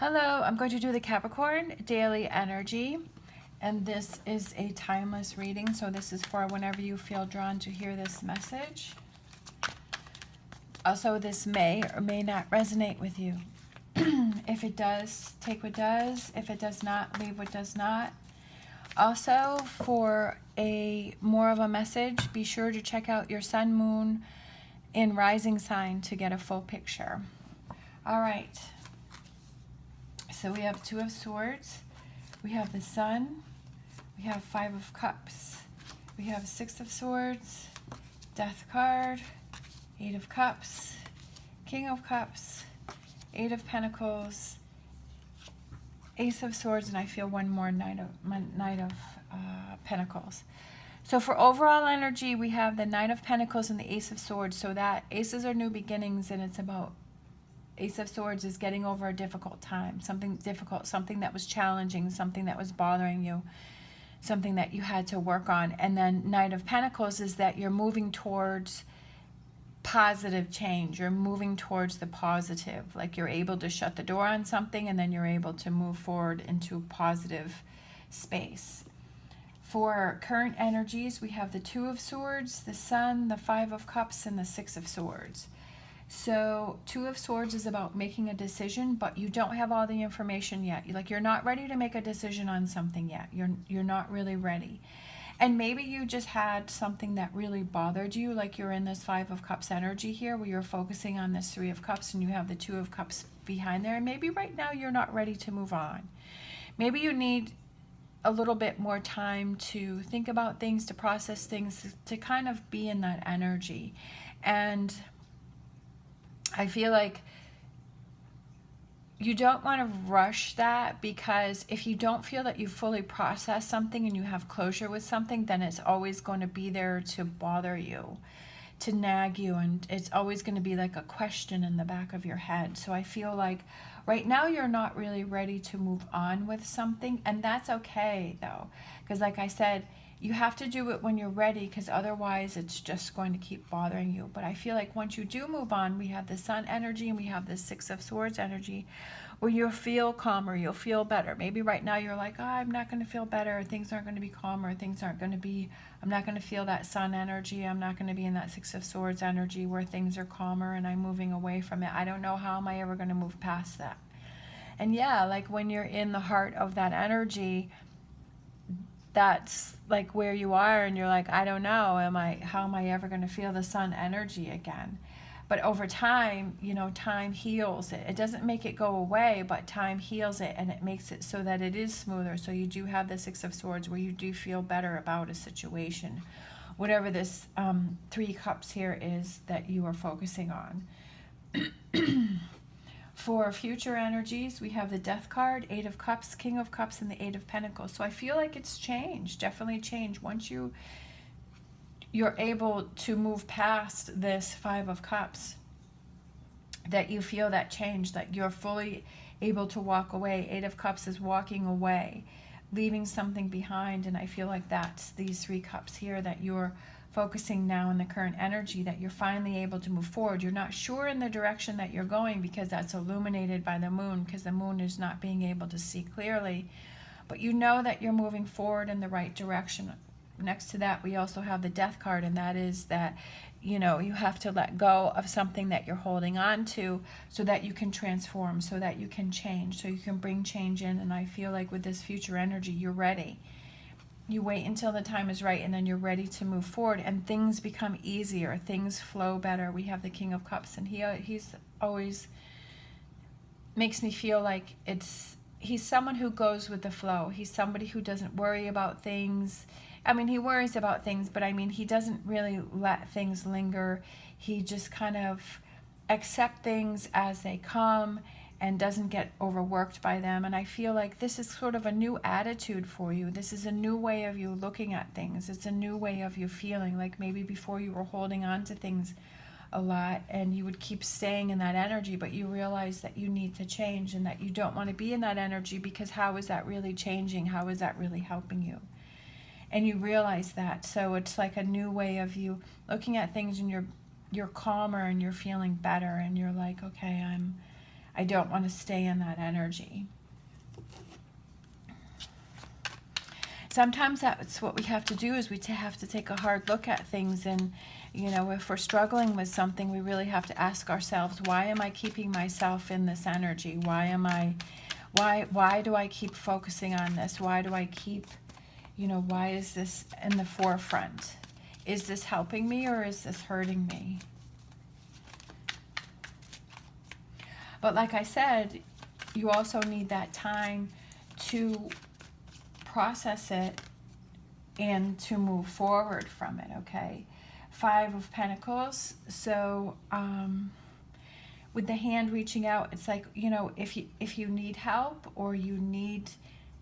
Hello, I'm going to do the Capricorn daily energy, and this is a timeless reading, so this is for whenever you feel drawn to hear this message. Also, this may or may not resonate with you. If it does, take what does. If it does not, leave what does not. Also, for a more of a message, be sure to check out your sun, moon, and rising sign to get a full picture. All right. So we have Two of Swords, we have the Sun, we have Five of Cups, we have Six of Swords, Death card, Eight of Cups, King of Cups, Eight of Pentacles, Ace of Swords, and I feel one more Knight of Pentacles. So for overall energy, we have the Knight of Pentacles and the Ace of Swords. So that aces are new beginnings, and it's about Ace of Swords is getting over a difficult time, something difficult, something that was challenging, something that was bothering you, something that you had to work on. And then Knight of Pentacles is that you're moving towards positive change. You're moving towards the positive, like you're able to shut the door on something and then you're able to move forward into positive space. For current energies, we have the Two of Swords, the Sun, the Five of Cups, and the Six of Swords. So Two of Swords is about making a decision, but you don't have all the information yet. You're not ready to make a decision on something yet. You're not really ready. And maybe you just had something that really bothered you, like you're in this Five of Cups energy here, where you're focusing on this Three of Cups and you have the Two of Cups behind there. And maybe right now you're not ready to move on. Maybe you need a little bit more time to think about things, to process things, to kind of be in that energy. And I feel like you don't want to rush that, because if you don't feel that you fully process something and you have closure with something, then it's always going to be there to bother you, to nag you, and it's always going to be like a question in the back of your head. So I feel like right now you're not really ready to move on with something, and that's okay though, because like I said, you have to do it when you're ready, because otherwise it's just going to keep bothering you. But I feel like once you do move on, we have the Sun energy and we have the Six of Swords energy, where you'll feel calmer, you'll feel better. Maybe right now you're like, oh, I'm not going to feel better, things aren't going to be calmer, things aren't going to be, I'm not going to feel that Sun energy, I'm not going to be in that Six of Swords energy where things are calmer and I'm moving away from it. I don't know, how am I ever going to move past that? And yeah, like when you're in the heart of that energy, that's like where you are, and you're like, I don't know, how am I ever going to feel the Sun energy again? But over time, time heals it. It doesn't make it go away, but time heals it, and it makes it so that it is smoother. So you do have the Six of Swords where you do feel better about a situation, whatever this Three Cups here is that you are focusing on. For future energies, we have the Death card, Eight of Cups, King of Cups, and the Eight of Pentacles. So I feel like it's changed, definitely changed. Once you're able to move past this Five of Cups, that you feel that change, that you're fully able to walk away. Eight of Cups is walking away, leaving something behind, and I feel like that's these Three Cups here that you're focusing now in the current energy, that you're finally able to move forward. You're not sure in the direction that you're going because that's illuminated by the moon, because the moon is not being able to see clearly, but you know that you're moving forward in the right direction. Next to that, we also have the Death card, and that is that you have to let go of something that you're holding on to so that you can transform, so that you can change, so you can bring change in. And I feel like with this future energy, you're ready. You wait until the time is right, and then you're ready to move forward, and things become easier, things flow better. We have the King of Cups, and he's always makes me feel like he's someone who goes with the flow. He's somebody who doesn't worry about things. I mean, he worries about things, but I mean, he doesn't really let things linger. He just kind of accepts things as they come and doesn't get overworked by them. And I feel like this is sort of a new attitude for you. This is a new way of you looking at things. It's a new way of you feeling. Like maybe before you were holding on to things a lot and you would keep staying in that energy, but you realize that you need to change and that you don't want to be in that energy, because how is that really changing? How is that really helping you? And you realize that. So it's like a new way of you looking at things, and you're calmer and you're feeling better, and you're like, okay, I don't want to stay in that energy. Sometimes that's what we have to do, is we have to take a hard look at things. And, you know, if we're struggling with something, we really have to ask ourselves, why am I keeping myself in this energy? Why do I keep focusing on this? Why do I keep, you know, why is this in the forefront? Is this helping me or is this hurting me? But like I said, you also need that time to process it and to move forward from it, okay? 5 of Pentacles. So with the hand reaching out, it's like, you know, if you need help, or you need,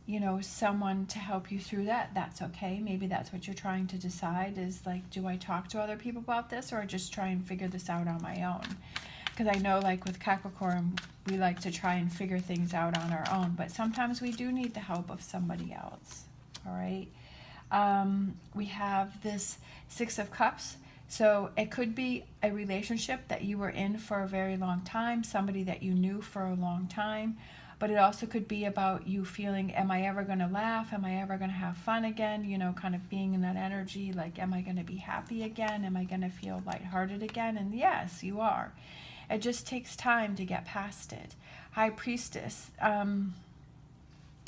you know, someone to help you through that, that's okay. Maybe that's what you're trying to decide, is like, do I talk to other people about this, or just try and figure this out on my own? Because I know, like with Capricorn, we like to try and figure things out on our own, but sometimes we do need the help of somebody else, all right? We have this 6 of Cups. So it could be a relationship that you were in for a very long time, somebody that you knew for a long time, but it also could be about you feeling, am I ever going to laugh? Am I ever going to have fun again? You know, kind of being in that energy, like, am I going to be happy again? Am I going to feel lighthearted again? And yes, you are. It just takes time to get past it. High Priestess.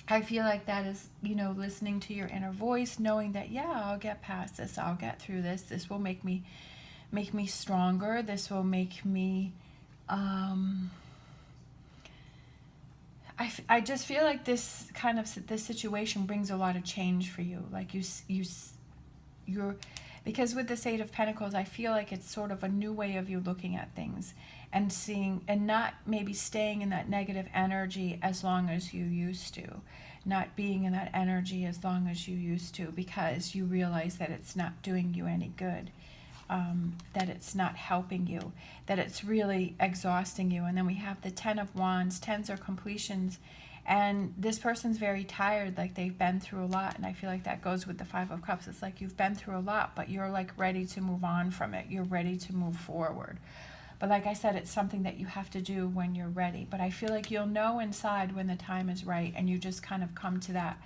I feel like that is, you know, listening to your inner voice, knowing that, yeah, I'll get past this. I'll get through this. This will make me stronger. This will make me, I just feel like this situation brings a lot of change for you. Like you're, because with this 8 of Pentacles, I feel like it's sort of a new way of you looking at things and seeing, and not maybe staying in that negative energy as long as you used to, not being in that energy as long as you used to, because you realize that it's not doing you any good, that it's not helping you, that it's really exhausting you. And then we have the 10 of Wands. 10s are completions, and this person's very tired, like they've been through a lot. And I feel like that goes with the 5 of Cups. It's like you've been through a lot, but you're like ready to move on from it. You're ready to move forward. But like I said, it's something that you have to do when you're ready. But I feel like you'll know inside when the time is right, and you just kind of come to that,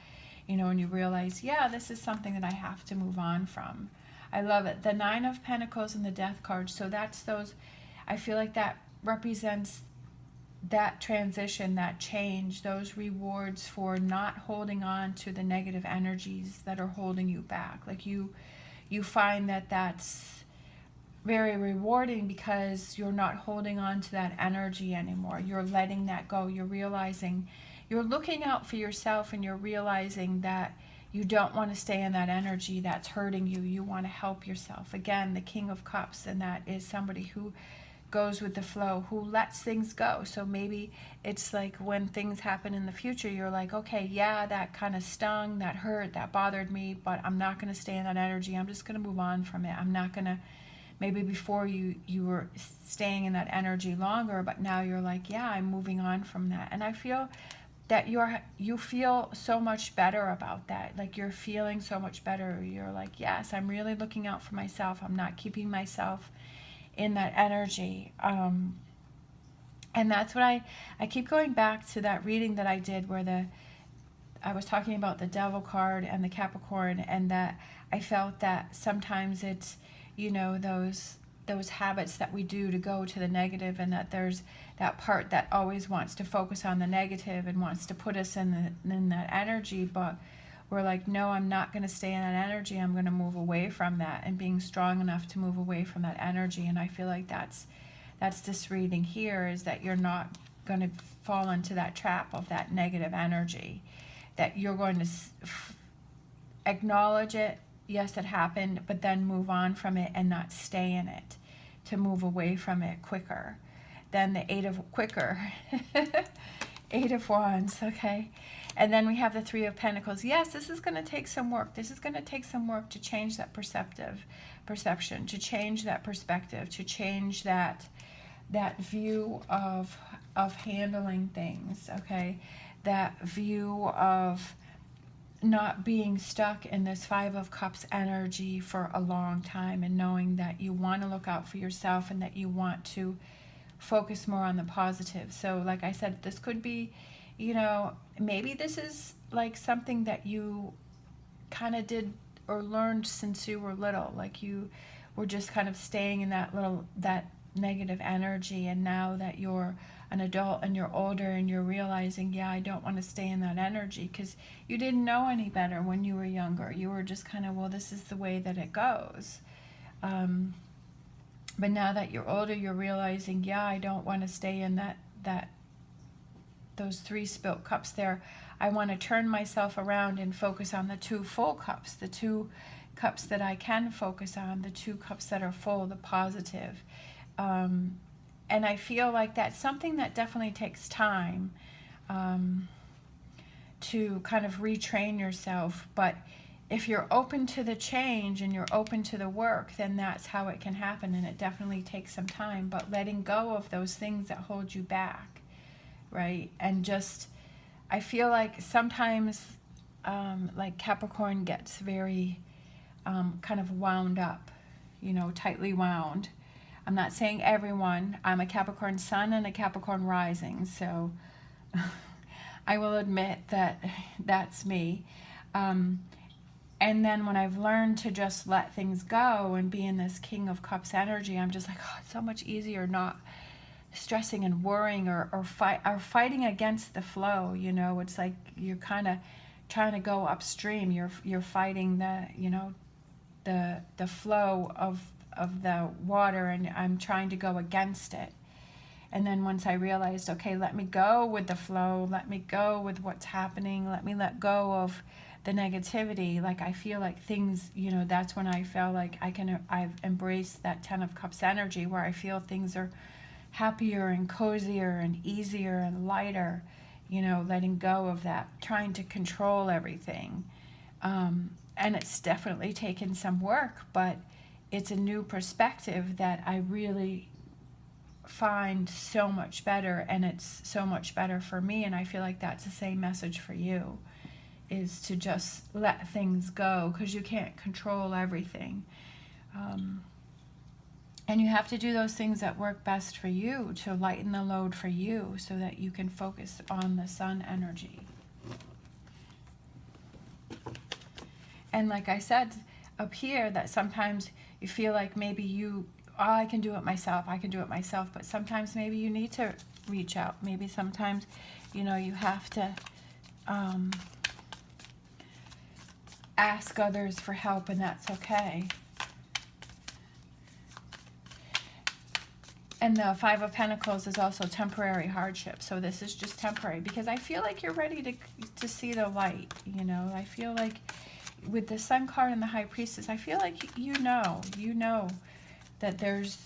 you know, and you realize, yeah, this is something that I have to move on from. I love it. The 9 of Pentacles and the Death card. So that's those, I feel like that represents that transition, that change, those rewards for not holding on to the negative energies that are holding you back. Like you find that that's very rewarding, because you're not holding on to that energy anymore. You're letting that go. You're realizing, you're looking out for yourself, and you're realizing that you don't want to stay in that energy that's hurting you. You want to help yourself. Again, the King of Cups, and that is somebody who goes with the flow, who lets things go. So maybe it's like when things happen in the future, you're like, okay, yeah, that kind of stung, that hurt, that bothered me, but I'm not going to stay in that energy. I'm just going to move on from it. I'm not going to, maybe before you were staying in that energy longer, but now you're like, yeah, I'm moving on from that. And I feel that you feel so much better about that. Like you're feeling so much better. You're like, yes, I'm really looking out for myself. I'm not keeping myself in that energy. And that's what I keep going back to that reading that I did, where I was talking about the Devil card and the Capricorn, and that I felt that sometimes it's, you know, those habits that we do to go to the negative, and that there's that part that always wants to focus on the negative and wants to put us in that energy, but we're like, no, I'm not going to stay in that energy. I'm going to move away from that, and being strong enough to move away from that energy. And I feel like that's this reading here, is that you're not going to fall into that trap of that negative energy, that you're going to acknowledge it. Yes, it happened, but then move on from it and not stay in it, to move away from it quicker. Then the 8 of Wands, okay? And then we have the 3 of Pentacles. Yes, this is going to take some work. This is going to take some work to change that perception, to change that perspective, to change that view of handling things, okay? That view of not being stuck in this 5 of Cups energy for a long time, and knowing that you want to look out for yourself, and that you want to focus more on the positive. So like I said, this could be, you know, maybe this is like something that you kind of did or learned since you were little, like you were just kind of staying in that negative energy, and now that you're an adult and you're older and you're realizing, yeah, I don't want to stay in that energy, because you didn't know any better when you were younger. You were just kind of, well, this is the way that it goes. But now that you're older, you're realizing, yeah, I don't want to stay in those 3 spilt cups there. I want to turn myself around and focus on the 2 full cups, the 2 cups that I can focus on, the 2 cups that are full, the positive. And I feel like that's something that definitely takes time to kind of retrain yourself. But if you're open to the change and you're open to the work, then that's how it can happen. And it definitely takes some time, but letting go of those things that hold you back, right? And just, I feel like sometimes like Capricorn gets very kind of wound up, you know, tightly wound. I'm not saying everyone. I'm a Capricorn sun and a Capricorn rising, so I will admit that that's me. And then when I've learned to just let things go and be in this King of Cups energy, I'm just like, oh, it's so much easier not stressing and worrying or fighting against the flow. You know, it's like you're kind of trying to go upstream. You're fighting the, you know, the flow of the water, and I'm trying to go against it. And then once I realized, okay, let me go with the flow, let me go with what's happening, let go of the negativity. Like I feel like things, you know, that's when I feel like I've embraced that 10 of Cups energy, where I feel things are happier and cozier and easier and lighter, you know, letting go of that, trying to control everything. And it's definitely taken some work, but it's a new perspective that I really find so much better, and it's so much better for me. And I feel like that's the same message for you, is to just let things go, because you can't control everything. And you have to do those things that work best for you to lighten the load for you, so that you can focus on the sun energy. And like I said up here, that sometimes you feel like maybe I can do it myself, but sometimes maybe you need to reach out. Maybe sometimes, you know, you have to ask others for help, and that's okay. And the 5 of Pentacles is also temporary hardship. So this is just temporary, because I feel like you're ready to see the light. You know, I feel like with the Sun card and the High Priestess, I feel like you know that there's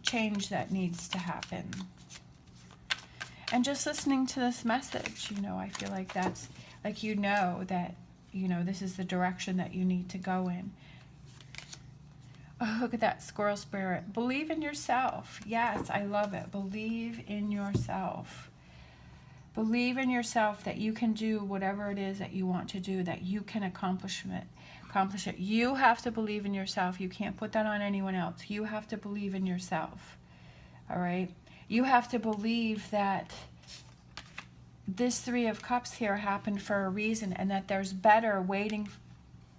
change that needs to happen. And just listening to this message, you know, I feel like that's like, you know, that, you know, this is the direction that you need to go in. Oh, look at that squirrel spirit. Believe in yourself. Yes, I love it. Believe in yourself. Believe in yourself that you can do whatever it is that you want to do, that you can accomplish it. You have to believe in yourself. You can't put that on anyone else. You have to believe in yourself. All right? You have to believe that this 3 of Cups here happened for a reason, and that there's better waiting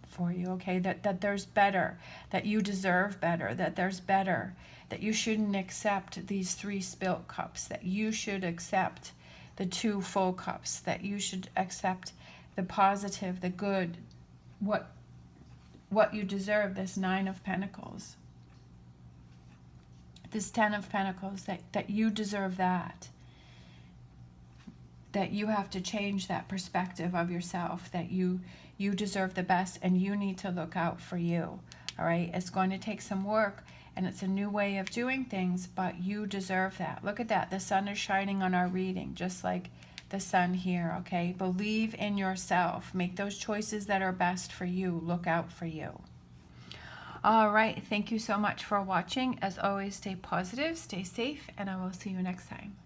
for you, okay? That there's better, that you deserve better, that there's better, that you shouldn't accept these 3 spilt cups, that you should accept the 2 full cups, that you should accept the positive, the good, what you deserve, this 9 of Pentacles, this 10 of Pentacles, that you deserve that you have to change that perspective of yourself, that you deserve the best, and you need to look out for you. All right, it's going to take some work, and it's a new way of doing things, but you deserve that. Look at that. The sun is shining on our reading, just like the sun here, okay? Believe in yourself. Make those choices that are best for you. Look out for you. All right, thank you so much for watching. As always, stay positive, stay safe, and I will see you next time.